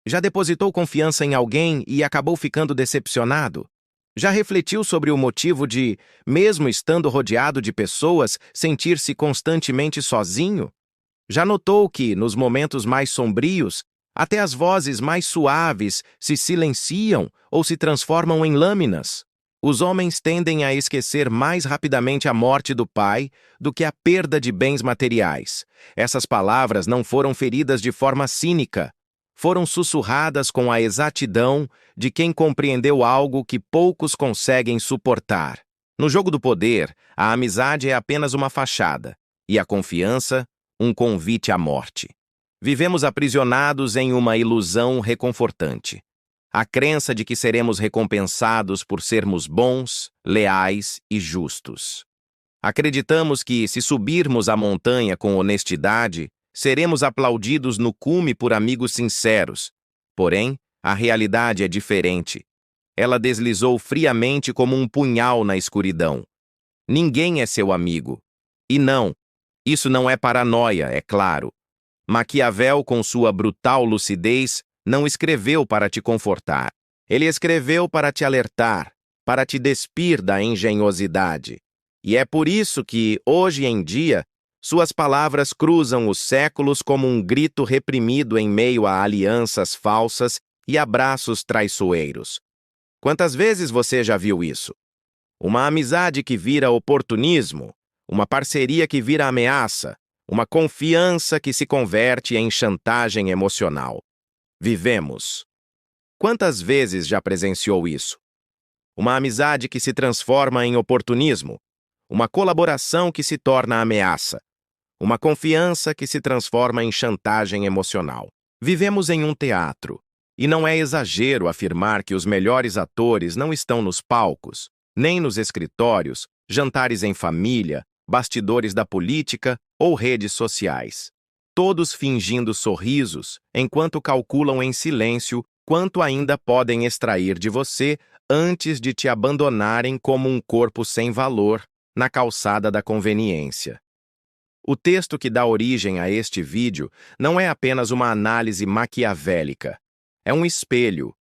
Já depositou confiança em alguém e acabou ficando decepcionado? Já refletiu sobre o motivo de, mesmo estando rodeado de pessoas, sentir-se constantemente sozinho? Já notou que, nos momentos mais sombrios, até as vozes mais suaves se silenciam ou se transformam em lâminas? Os homens tendem a esquecer mais rapidamente a morte do pai do que a perda de bens materiais. Essas palavras não foram feridas de forma cínica. Foram sussurradas com a exatidão de quem compreendeu algo que poucos conseguem suportar. No jogo do poder, a amizade é apenas uma fachada, e a confiança, um convite à morte. Vivemos aprisionados em uma ilusão reconfortante. A crença de que seremos recompensados por sermos bons, leais e justos. Acreditamos que, se subirmos a montanha com honestidade, seremos aplaudidos no cume por amigos sinceros. Porém, a realidade é diferente. Ela deslizou friamente como um punhal na escuridão. Ninguém é seu amigo. E não, isso não é paranoia, é claro. Maquiavel, com sua brutal lucidez, não escreveu para te confortar. Ele escreveu para te alertar, para te despir da engenhosidade. E é por isso que, hoje em dia, suas palavras cruzam os séculos como um grito reprimido em meio a alianças falsas e abraços traiçoeiros. Quantas vezes você já viu isso? Uma amizade que vira oportunismo, uma parceria que vira ameaça, uma confiança que se converte em chantagem emocional. Vivemos. Quantas vezes já presenciou isso? Uma amizade que se transforma em oportunismo, uma colaboração que se torna ameaça, uma confiança que se transforma em chantagem emocional. Vivemos em um teatro, e não é exagero afirmar que os melhores atores não estão nos palcos, nem nos escritórios, jantares em família, bastidores da política ou redes sociais. Todos fingindo sorrisos, enquanto calculam em silêncio quanto ainda podem extrair de você antes de te abandonarem como um corpo sem valor na calçada da conveniência. O texto que dá origem a este vídeo não é apenas uma análise maquiavélica. É um espelho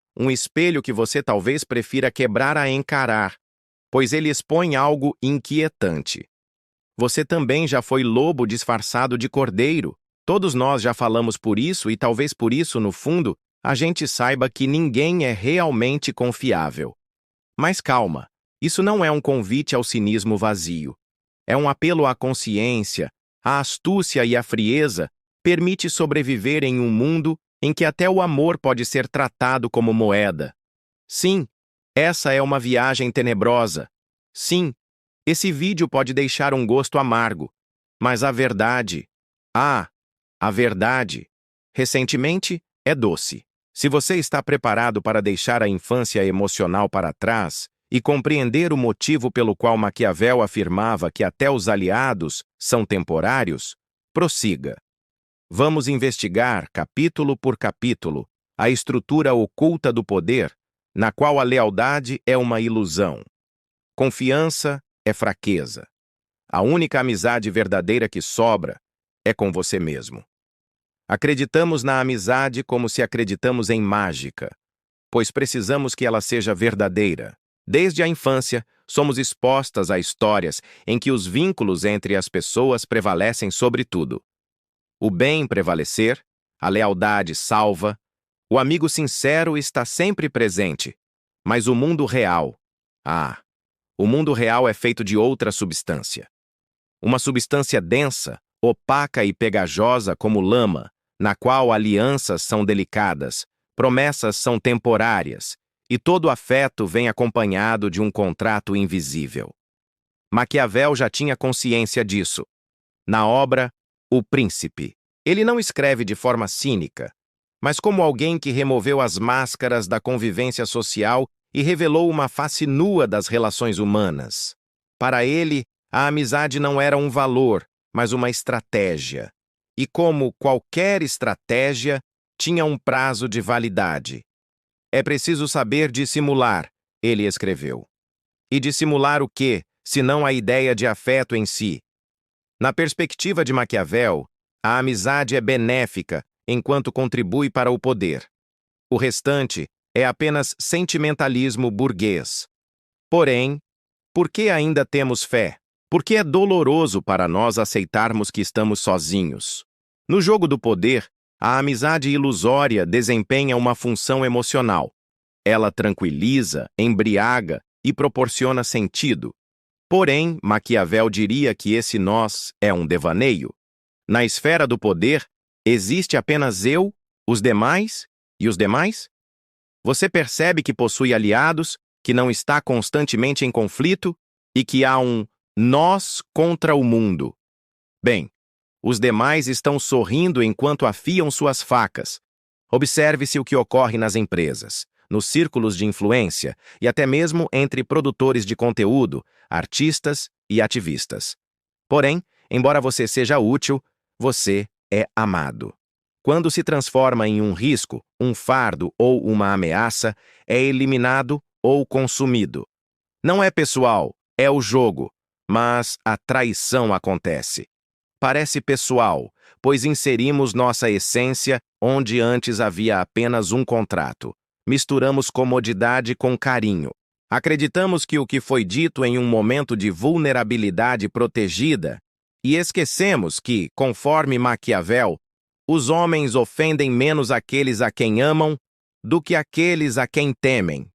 que você talvez prefira quebrar a encarar, pois ele expõe algo inquietante. Você também já foi lobo disfarçado de cordeiro. Todos nós já falamos por isso e talvez por isso, no fundo, a gente saiba que ninguém é realmente confiável. Mas calma, isso não é um convite ao cinismo vazio. É um apelo à consciência, à astúcia e à frieza permite sobreviver em um mundo em que até o amor pode ser tratado como moeda. Sim, essa é uma viagem tenebrosa. Sim, esse vídeo pode deixar um gosto amargo. Mas a verdade, recentemente, é doce. Se você está preparado para deixar a infância emocional para trás e compreender o motivo pelo qual Maquiavel afirmava que até os aliados são temporários, prossiga. Vamos investigar, capítulo por capítulo, a estrutura oculta do poder, na qual a lealdade é uma ilusão. Confiança é fraqueza. A única amizade verdadeira que sobra é com você mesmo. Acreditamos na amizade como se acreditamos em mágica, pois precisamos que ela seja verdadeira. Desde a infância, somos expostas a histórias em que os vínculos entre as pessoas prevalecem sobre tudo. O bem prevalecer, a lealdade salva, o amigo sincero está sempre presente, mas o mundo real, o mundo real é feito de outra substância. Uma substância densa, opaca e pegajosa como lama, na qual alianças são delicadas, promessas são temporárias, e todo afeto vem acompanhado de um contrato invisível. Maquiavel já tinha consciência disso. Na obra O Príncipe, ele não escreve de forma cínica, mas como alguém que removeu as máscaras da convivência social e revelou uma face nua das relações humanas. Para ele, a amizade não era um valor, mas uma estratégia. E como qualquer estratégia, tinha um prazo de validade. É preciso saber dissimular, ele escreveu. E dissimular o quê, senão a ideia de afeto em si? Na perspectiva de Maquiavel, a amizade é benéfica enquanto contribui para o poder. O restante é apenas sentimentalismo burguês. Porém, por que ainda temos fé? Porque é doloroso para nós aceitarmos que estamos sozinhos. No jogo do poder, a amizade ilusória desempenha uma função emocional. Ela tranquiliza, embriaga e proporciona sentido. Porém, Maquiavel diria que esse nós é um devaneio. Na esfera do poder, existe apenas eu, os demais e os demais? Você percebe que possui aliados, que não está constantemente em conflito e que há um nós contra o mundo. Bem, os demais estão sorrindo enquanto afiam suas facas. Observe-se o que ocorre nas empresas, nos círculos de influência e até mesmo entre produtores de conteúdo, artistas e ativistas. Porém, embora você seja útil, você é amado. Quando se transforma em um risco, um fardo ou uma ameaça, é eliminado ou consumido. Não é pessoal, é o jogo, mas a traição acontece. Parece pessoal, pois inserimos nossa essência onde antes havia apenas um contrato. Misturamos comodidade com carinho. Acreditamos que o que foi dito em um momento de vulnerabilidade protegida, e esquecemos que, conforme Maquiavel, os homens ofendem menos aqueles a quem amam do que aqueles a quem temem.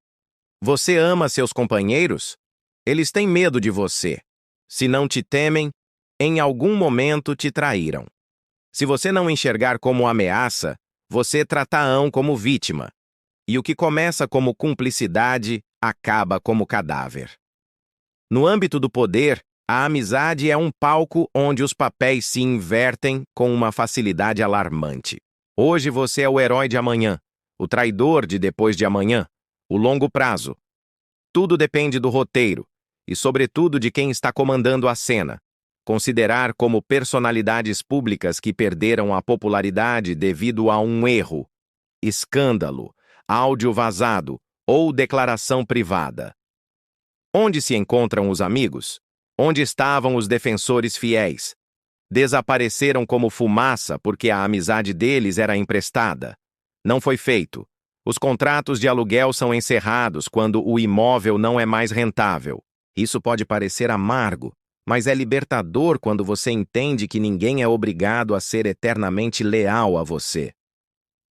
Você ama seus companheiros? Eles têm medo de você. Se não te temem, em algum momento te traíram. Se você não enxergar como ameaça, você trata-ão como vítima. E o que começa como cumplicidade acaba como cadáver. No âmbito do poder, a amizade é um palco onde os papéis se invertem com uma facilidade alarmante. Hoje você é o herói de amanhã, o traidor de depois de amanhã, o longo prazo. Tudo depende do roteiro e, sobretudo, de quem está comandando a cena. Considerar como personalidades públicas que perderam a popularidade devido a um erro, escândalo, áudio vazado ou declaração privada. Onde se encontram os amigos? Onde estavam os defensores fiéis? Desapareceram como fumaça porque a amizade deles era emprestada. Não foi feito. Os contratos de aluguel são encerrados quando o imóvel não é mais rentável. Isso pode parecer amargo, mas é libertador quando você entende que ninguém é obrigado a ser eternamente leal a você.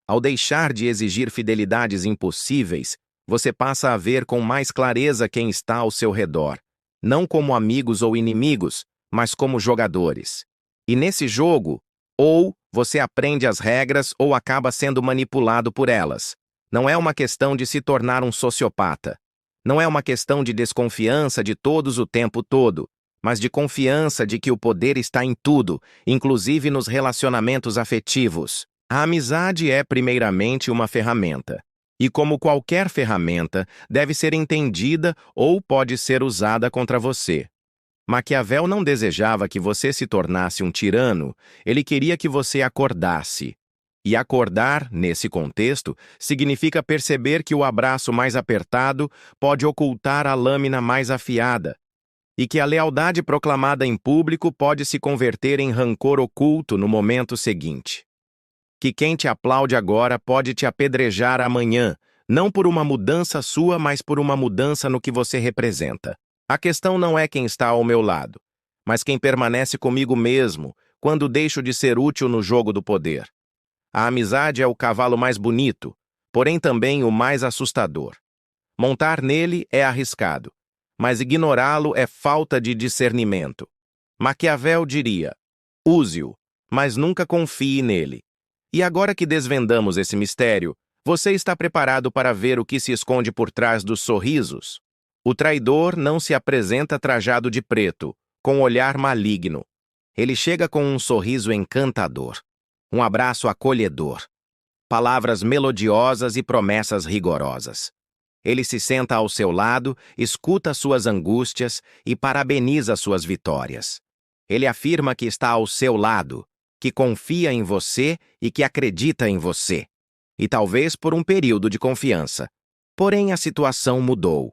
Ao deixar de exigir fidelidades impossíveis, você passa a ver com mais clareza quem está ao seu redor, não como amigos ou inimigos, mas como jogadores. E nesse jogo, ou você aprende as regras ou acaba sendo manipulado por elas. Não é uma questão de se tornar um sociopata. Não é uma questão de desconfiança de todos o tempo todo, mas de confiança de que o poder está em tudo, inclusive nos relacionamentos afetivos. A amizade é, primeiramente, uma ferramenta. E como qualquer ferramenta, deve ser entendida ou pode ser usada contra você. Maquiavel não desejava que você se tornasse um tirano, ele queria que você acordasse. E acordar, nesse contexto, significa perceber que o abraço mais apertado pode ocultar a lâmina mais afiada, e que a lealdade proclamada em público pode se converter em rancor oculto no momento seguinte. Que quem te aplaude agora pode te apedrejar amanhã, não por uma mudança sua, mas por uma mudança no que você representa. A questão não é quem está ao meu lado, mas quem permanece comigo mesmo quando deixo de ser útil no jogo do poder. A amizade é o cavalo mais bonito, porém também o mais assustador. Montar nele é arriscado, mas ignorá-lo é falta de discernimento. Maquiavel diria: use-o, mas nunca confie nele. E agora que desvendamos esse mistério, você está preparado para ver o que se esconde por trás dos sorrisos? O traidor não se apresenta trajado de preto, com olhar maligno. Ele chega com um sorriso encantador, um abraço acolhedor, palavras melodiosas e promessas rigorosas. Ele se senta ao seu lado, escuta suas angústias e parabeniza suas vitórias. Ele afirma que está ao seu lado, que confia em você e que acredita em você. E talvez por um período de confiança. Porém, a situação mudou.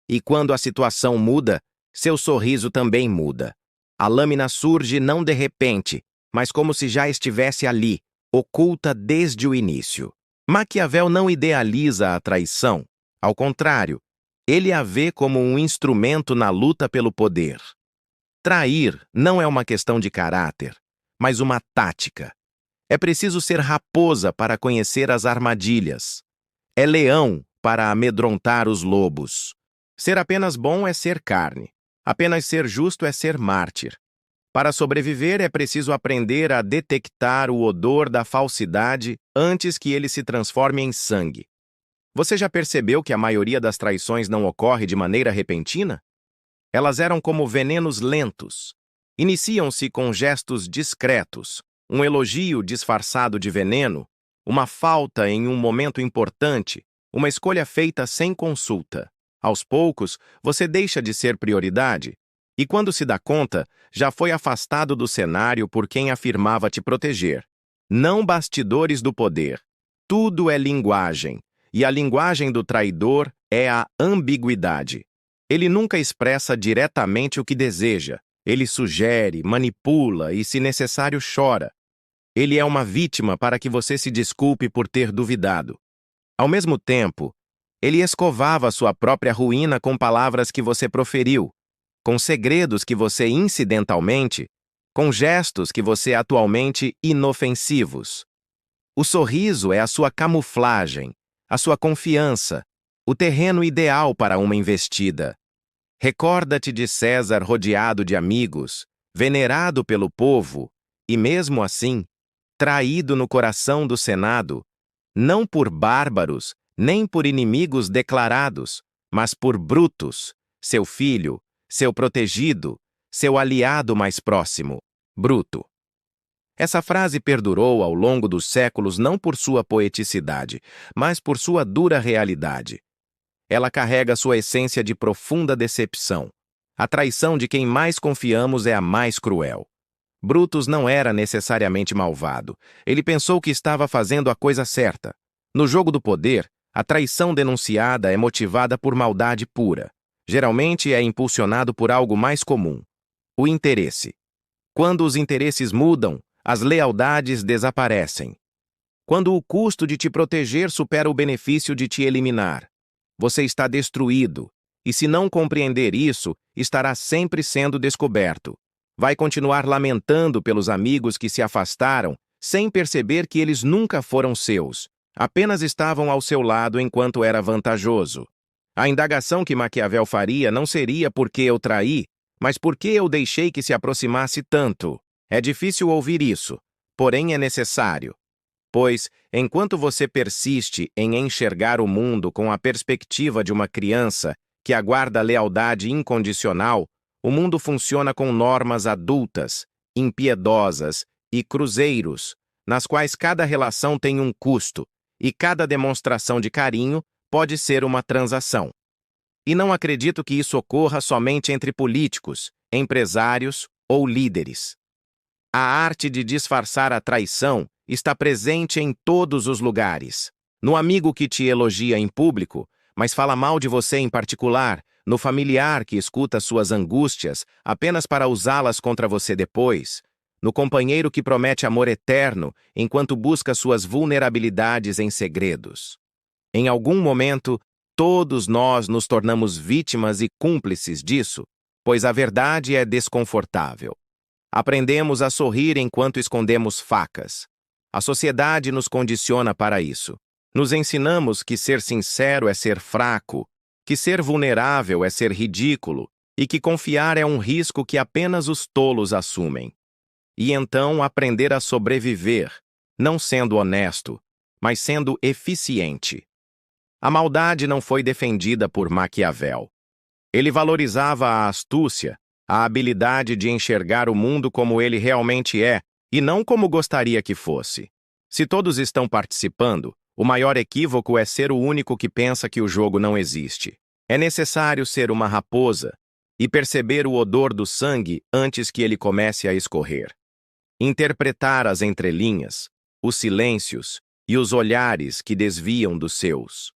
E quando a situação muda, seu sorriso também muda. A lâmina surge não de repente, mas como se já estivesse ali, oculta desde o início. Maquiavel não idealiza a traição. Ao contrário, ele a vê como um instrumento na luta pelo poder. Trair não é uma questão de caráter, mas uma tática. É preciso ser raposa para conhecer as armadilhas. É leão para amedrontar os lobos. Ser apenas bom é ser carne. Apenas ser justo é ser mártir. Para sobreviver, é preciso aprender a detectar o odor da falsidade antes que ele se transforme em sangue. Você já percebeu que a maioria das traições não ocorre de maneira repentina? Elas eram como venenos lentos. Iniciam-se com gestos discretos, um elogio disfarçado de veneno, uma falta em um momento importante, uma escolha feita sem consulta. Aos poucos, você deixa de ser prioridade e, quando se dá conta, já foi afastado do cenário por quem afirmava te proteger. Não bastidores do poder. Tudo é linguagem, e a linguagem do traidor é a ambiguidade. Ele nunca expressa diretamente o que deseja. Ele sugere, manipula e, se necessário, chora. Ele é uma vítima para que você se desculpe por ter duvidado. Ao mesmo tempo, ele escovava sua própria ruína com palavras que você proferiu, com segredos que você incidentalmente, com gestos que você atualmente inofensivos. O sorriso é a sua camuflagem, a sua confiança, o terreno ideal para uma investida. Recorda-te de César rodeado de amigos, venerado pelo povo e, mesmo assim, traído no coração do Senado, não por bárbaros, nem por inimigos declarados, mas por Brutus, seu filho, seu protegido, seu aliado mais próximo, Bruto. Essa frase perdurou ao longo dos séculos não por sua poeticidade, mas por sua dura realidade. Ela carrega sua essência de profunda decepção. A traição de quem mais confiamos é a mais cruel. Brutus não era necessariamente malvado. Ele pensou que estava fazendo a coisa certa. No jogo do poder, a traição denunciada é motivada por maldade pura. Geralmente é impulsionado por algo mais comum: o interesse. Quando os interesses mudam, as lealdades desaparecem. Quando o custo de te proteger supera o benefício de te eliminar, você está destruído, e se não compreender isso, estará sempre sendo descoberto. Vai continuar lamentando pelos amigos que se afastaram, sem perceber que eles nunca foram seus, apenas estavam ao seu lado enquanto era vantajoso. A indagação que Maquiavel faria não seria por que eu traí, mas por que eu deixei que se aproximasse tanto. É difícil ouvir isso, porém é necessário. Pois, enquanto você persiste em enxergar o mundo com a perspectiva de uma criança que aguarda lealdade incondicional, o mundo funciona com normas adultas, impiedosas e cruzeiros, nas quais cada relação tem um custo, e cada demonstração de carinho pode ser uma transação. E não acredito que isso ocorra somente entre políticos, empresários ou líderes. A arte de disfarçar a traição está presente em todos os lugares. No amigo que te elogia em público, mas fala mal de você em particular, no familiar que escuta suas angústias apenas para usá-las contra você depois, no companheiro que promete amor eterno enquanto busca suas vulnerabilidades em segredos. Em algum momento, todos nós nos tornamos vítimas e cúmplices disso, pois a verdade é desconfortável. Aprendemos a sorrir enquanto escondemos facas. A sociedade nos condiciona para isso. Nos ensinamos que ser sincero é ser fraco, que ser vulnerável é ser ridículo e que confiar é um risco que apenas os tolos assumem. E então aprender a sobreviver, não sendo honesto, mas sendo eficiente. A maldade não foi defendida por Maquiavel. Ele valorizava a astúcia, a habilidade de enxergar o mundo como ele realmente é e não como gostaria que fosse. Se todos estão participando, o maior equívoco é ser o único que pensa que o jogo não existe. É necessário ser uma raposa e perceber o odor do sangue antes que ele comece a escorrer. Interpretar as entrelinhas, os silêncios e os olhares que desviam dos seus.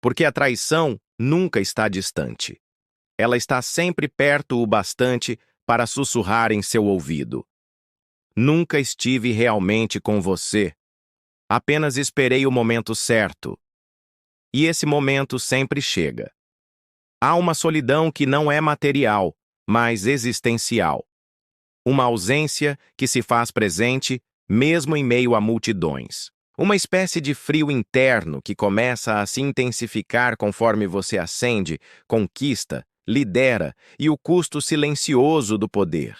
Porque a traição nunca está distante. Ela está sempre perto o bastante para sussurrar em seu ouvido: nunca estive realmente com você. Apenas esperei o momento certo. E esse momento sempre chega. Há uma solidão que não é material, mas existencial. Uma ausência que se faz presente mesmo em meio a multidões. Uma espécie de frio interno que começa a se intensificar conforme você ascende, conquista, lidera e o custo silencioso do poder.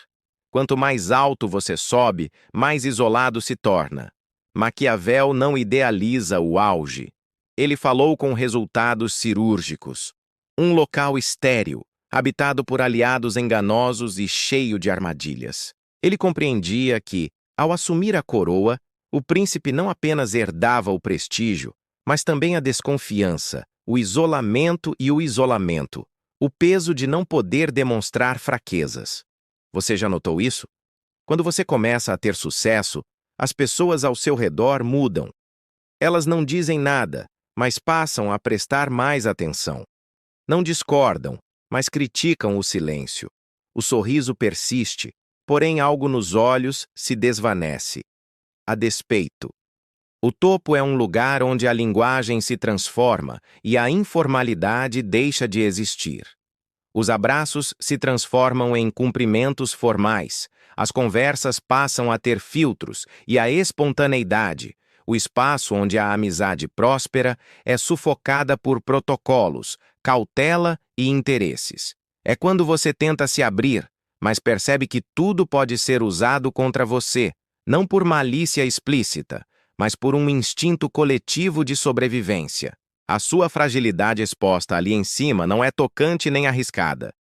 Quanto mais alto você sobe, mais isolado se torna. Maquiavel não idealiza o auge. Ele falou com resultados cirúrgicos. Um local estéril, habitado por aliados enganosos e cheio de armadilhas. Ele compreendia que, ao assumir a coroa, o príncipe não apenas herdava o prestígio, mas também a desconfiança, o isolamento e o isolamento, o peso de não poder demonstrar fraquezas. Você já notou isso? Quando você começa a ter sucesso, as pessoas ao seu redor mudam. Elas não dizem nada, mas passam a prestar mais atenção. Não discordam, mas criticam o silêncio. O sorriso persiste, porém algo nos olhos se desvanece. A despeito. O topo é um lugar onde a linguagem se transforma e a informalidade deixa de existir. Os abraços se transformam em cumprimentos formais, as conversas passam a ter filtros e a espontaneidade. O espaço onde a amizade próspera é sufocada por protocolos, cautela e interesses. É quando você tenta se abrir, mas percebe que tudo pode ser usado contra você, não por malícia explícita, mas por um instinto coletivo de sobrevivência. A sua fragilidade exposta ali em cima não é tocante nem arriscada.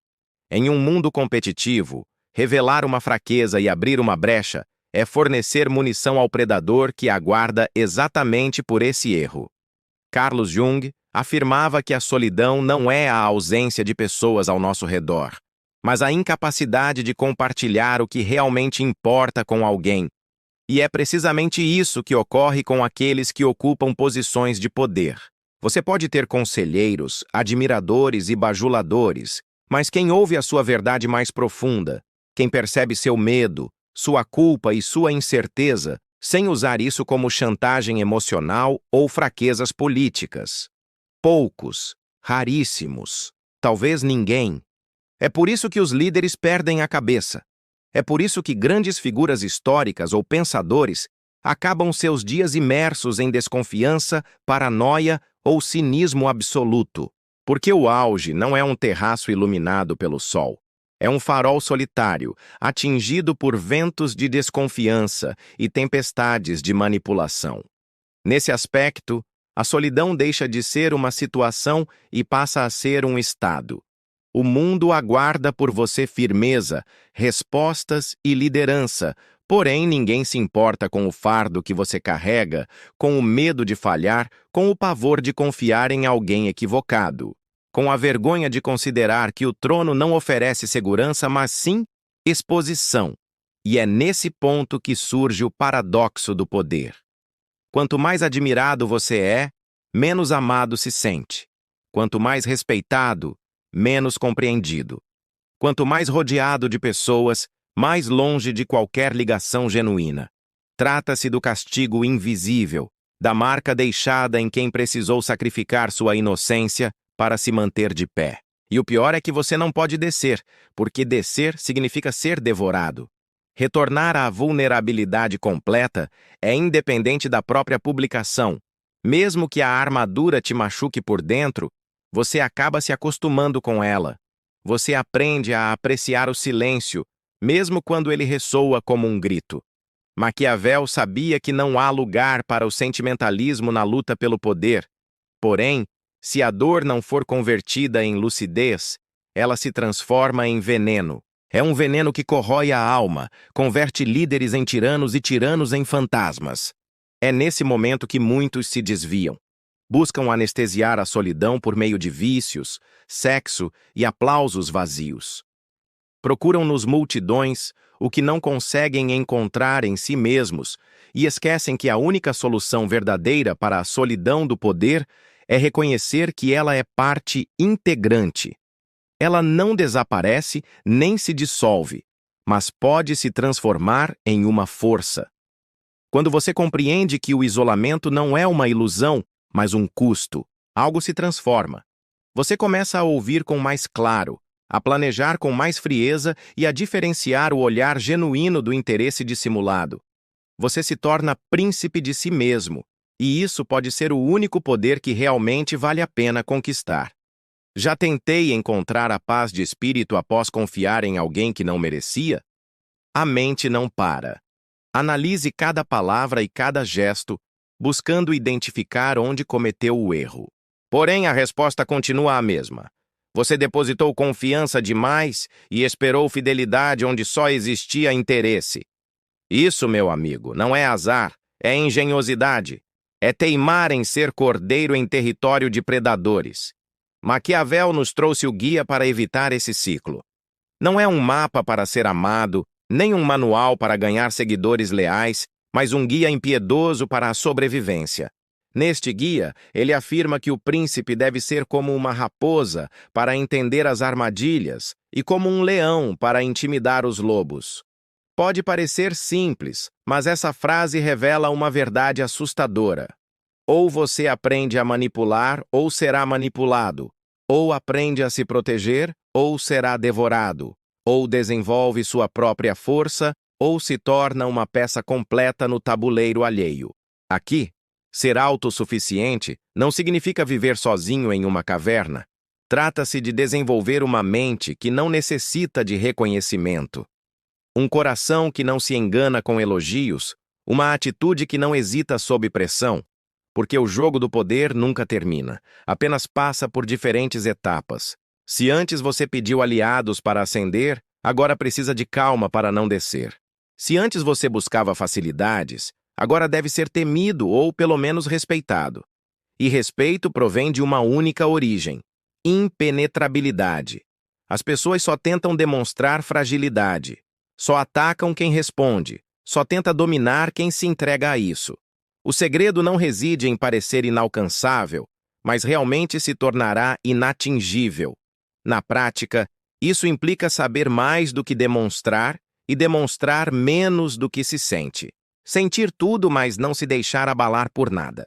Em um mundo competitivo, revelar uma fraqueza e abrir uma brecha é fornecer munição ao predador que aguarda exatamente por esse erro. Carlos Jung afirmava que a solidão não é a ausência de pessoas ao nosso redor, mas a incapacidade de compartilhar o que realmente importa com alguém. E é precisamente isso que ocorre com aqueles que ocupam posições de poder. Você pode ter conselheiros, admiradores e bajuladores, mas quem ouve a sua verdade mais profunda, quem percebe seu medo, sua culpa e sua incerteza, sem usar isso como chantagem emocional ou fraquezas políticas. Poucos, raríssimos, talvez ninguém. É por isso que os líderes perdem a cabeça. É por isso que grandes figuras históricas ou pensadores acabam seus dias imersos em desconfiança, paranoia ou cinismo absoluto. Porque o auge não é um terraço iluminado pelo sol. É um farol solitário, atingido por ventos de desconfiança e tempestades de manipulação. Nesse aspecto, a solidão deixa de ser uma situação e passa a ser um estado. O mundo aguarda por você firmeza, respostas e liderança, porém ninguém se importa com o fardo que você carrega, com o medo de falhar, com o pavor de confiar em alguém equivocado, com a vergonha de considerar que o trono não oferece segurança, mas sim exposição. E é nesse ponto que surge o paradoxo do poder. Quanto mais admirado você é, menos amado se sente. Quanto mais respeitado, menos compreendido. Quanto mais rodeado de pessoas, mais longe de qualquer ligação genuína. Trata-se do castigo invisível, da marca deixada em quem precisou sacrificar sua inocência para se manter de pé. E o pior é que você não pode descer, porque descer significa ser devorado. Retornar à vulnerabilidade completa é independente da própria publicação. Mesmo que a armadura te machuque por dentro, você acaba se acostumando com ela. Você aprende a apreciar o silêncio, mesmo quando ele ressoa como um grito. Maquiavel sabia que não há lugar para o sentimentalismo na luta pelo poder. Porém, se a dor não for convertida em lucidez, ela se transforma em veneno. É um veneno que corrói a alma, converte líderes em tiranos e tiranos em fantasmas. É nesse momento que muitos se desviam. Buscam anestesiar a solidão por meio de vícios, sexo e aplausos vazios. Procuram nos multidões o que não conseguem encontrar em si mesmos e esquecem que a única solução verdadeira para a solidão do poder é reconhecer que ela é parte integrante. Ela não desaparece nem se dissolve, mas pode se transformar em uma força. Quando você compreende que o isolamento não é uma ilusão, mas um custo, algo se transforma. Você começa a ouvir com mais claro, a planejar com mais frieza e a diferenciar o olhar genuíno do interesse dissimulado. Você se torna príncipe de si mesmo, e isso pode ser o único poder que realmente vale a pena conquistar. Já tentei encontrar a paz de espírito após confiar em alguém que não merecia? A mente não para. Analise cada palavra e cada gesto, buscando identificar onde cometeu o erro. Porém, a resposta continua a mesma. Você depositou confiança demais e esperou fidelidade onde só existia interesse. Isso, meu amigo, não é azar, é engenhosidade. É teimar em ser cordeiro em território de predadores. Maquiavel nos trouxe o guia para evitar esse ciclo. Não é um mapa para ser amado, nem um manual para ganhar seguidores leais, mas um guia impiedoso para a sobrevivência. Neste guia, ele afirma que o príncipe deve ser como uma raposa para entender as armadilhas e como um leão para intimidar os lobos. Pode parecer simples, mas essa frase revela uma verdade assustadora. Ou você aprende a manipular, ou será manipulado. Ou aprende a se proteger, ou será devorado. Ou desenvolve sua própria força, ou se torna uma peça completa no tabuleiro alheio. Aqui, ser autossuficiente não significa viver sozinho em uma caverna. Trata-se de desenvolver uma mente que não necessita de reconhecimento. Um coração que não se engana com elogios, uma atitude que não hesita sob pressão, porque o jogo do poder nunca termina, apenas passa por diferentes etapas. Se antes você pediu aliados para ascender, agora precisa de calma para não descer. Se antes você buscava facilidades, agora deve ser temido ou pelo menos respeitado. E respeito provém de uma única origem: impenetrabilidade. As pessoas só tentam demonstrar fragilidade. Só atacam quem responde, só tenta dominar quem se entrega a isso. O segredo não reside em parecer inalcançável, mas realmente se tornará inatingível. Na prática, isso implica saber mais do que demonstrar e demonstrar menos do que se sente. Sentir tudo, mas não se deixar abalar por nada.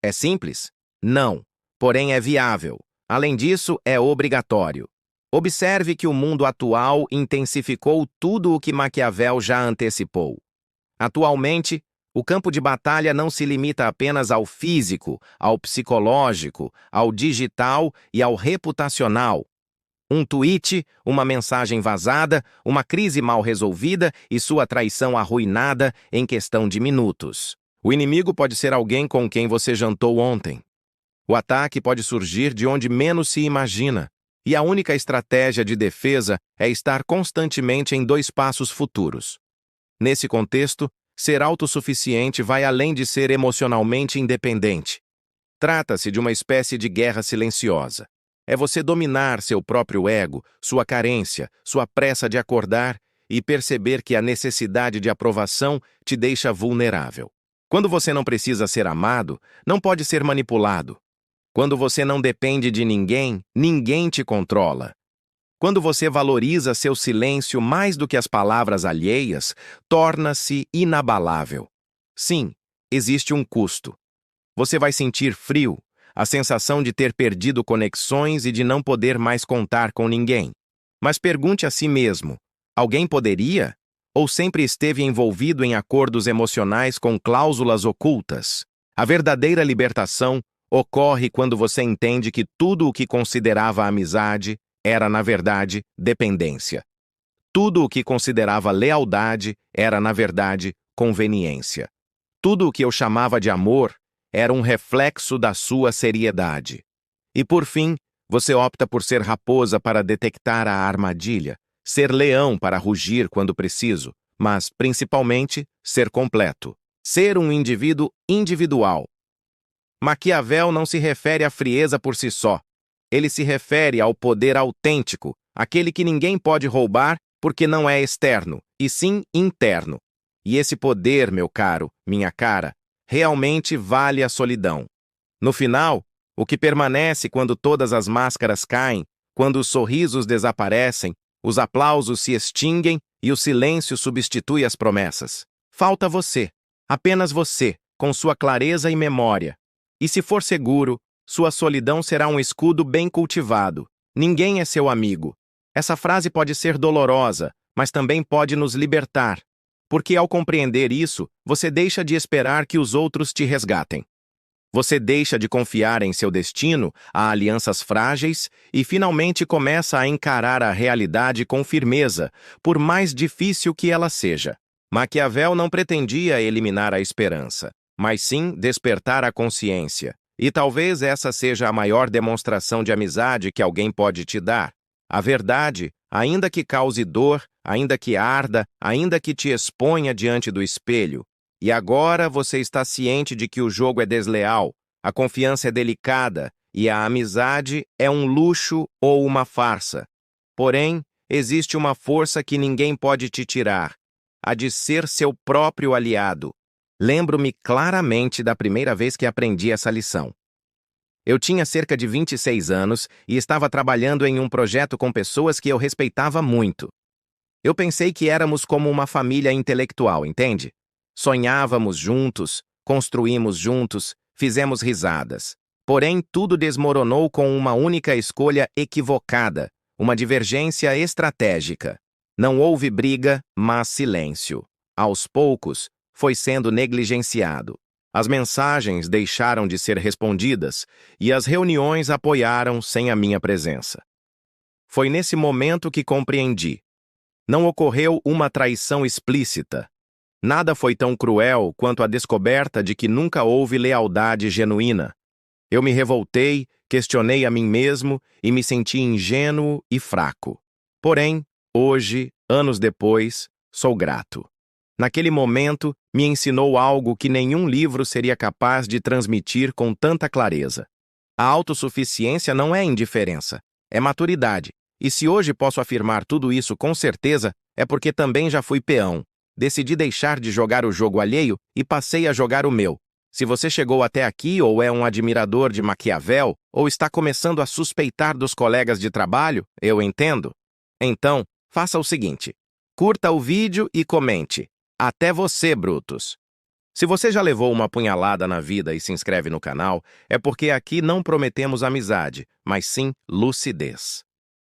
É simples? Não, porém é viável. Além disso, é obrigatório. Observe que o mundo atual intensificou tudo o que Maquiavel já antecipou. Atualmente, o campo de batalha não se limita apenas ao físico, ao psicológico, ao digital e ao reputacional. Um tweet, uma mensagem vazada, uma crise mal resolvida e sua traição arruinada em questão de minutos. O inimigo pode ser alguém com quem você jantou ontem. O ataque pode surgir de onde menos se imagina. E a única estratégia de defesa é estar constantemente em 2 passos futuros. Nesse contexto, ser autossuficiente vai além de ser emocionalmente independente. Trata-se de uma espécie de guerra silenciosa. É você dominar seu próprio ego, sua carência, sua pressa de acordar e perceber que a necessidade de aprovação te deixa vulnerável. Quando você não precisa ser amado, não pode ser manipulado. Quando você não depende de ninguém, ninguém te controla. Quando você valoriza seu silêncio mais do que as palavras alheias, torna-se inabalável. Sim, existe um custo. Você vai sentir frio, a sensação de ter perdido conexões e de não poder mais contar com ninguém. Mas pergunte a si mesmo: alguém poderia? Ou sempre esteve envolvido em acordos emocionais com cláusulas ocultas? A verdadeira libertação ocorre quando você entende que tudo o que considerava amizade era, na verdade, dependência. Tudo o que considerava lealdade era, na verdade, conveniência. Tudo o que eu chamava de amor era um reflexo da sua seriedade. E, por fim, você opta por ser raposa para detectar a armadilha, ser leão para rugir quando preciso, mas, principalmente, ser completo. Ser um indivíduo individual. Maquiavel não se refere à frieza por si só. Ele se refere ao poder autêntico, aquele que ninguém pode roubar porque não é externo, e sim interno. E esse poder, meu caro, minha cara, realmente vale a solidão. No final, o que permanece quando todas as máscaras caem, quando os sorrisos desaparecem, os aplausos se extinguem e o silêncio substitui as promessas? Falta você. Apenas você, com sua clareza e memória. E se for seguro, sua solidão será um escudo bem cultivado. Ninguém é seu amigo. Essa frase pode ser dolorosa, mas também pode nos libertar. Porque ao compreender isso, você deixa de esperar que os outros te resgatem. Você deixa de confiar em seu destino a alianças frágeis e finalmente começa a encarar a realidade com firmeza, por mais difícil que ela seja. Maquiavel não pretendia eliminar a esperança, mas sim despertar a consciência. E talvez essa seja a maior demonstração de amizade que alguém pode te dar. A verdade, ainda que cause dor, ainda que arda, ainda que te exponha diante do espelho. E agora você está ciente de que o jogo é desleal, a confiança é delicada e a amizade é um luxo ou uma farsa. Porém, existe uma força que ninguém pode te tirar, a de ser seu próprio aliado. Lembro-me claramente da primeira vez que aprendi essa lição. Eu tinha cerca de 26 anos e estava trabalhando em um projeto com pessoas que eu respeitava muito. Eu pensei que éramos como uma família intelectual, entende? Sonhávamos juntos, construímos juntos, fizemos risadas. Porém, tudo desmoronou com uma única escolha equivocada, uma divergência estratégica. Não houve briga, mas silêncio. Aos poucos, foi sendo negligenciado. As mensagens deixaram de ser respondidas e as reuniões apoiaram sem a minha presença. Foi nesse momento que compreendi. Não ocorreu uma traição explícita. Nada foi tão cruel quanto a descoberta de que nunca houve lealdade genuína. Eu me revoltei, questionei a mim mesmo e me senti ingênuo e fraco. Porém, hoje, anos depois, sou grato. Naquele momento, me ensinou algo que nenhum livro seria capaz de transmitir com tanta clareza. A autossuficiência não é indiferença, é maturidade. E se hoje posso afirmar tudo isso com certeza, é porque também já fui peão. Decidi deixar de jogar o jogo alheio e passei a jogar o meu. Se você chegou até aqui ou é um admirador de Maquiavel, ou está começando a suspeitar dos colegas de trabalho, eu entendo. Então, faça o seguinte: curta o vídeo e comente. Até você, Brutus! Se você já levou uma punhalada na vida e se inscreve no canal, é porque aqui não prometemos amizade, mas sim lucidez.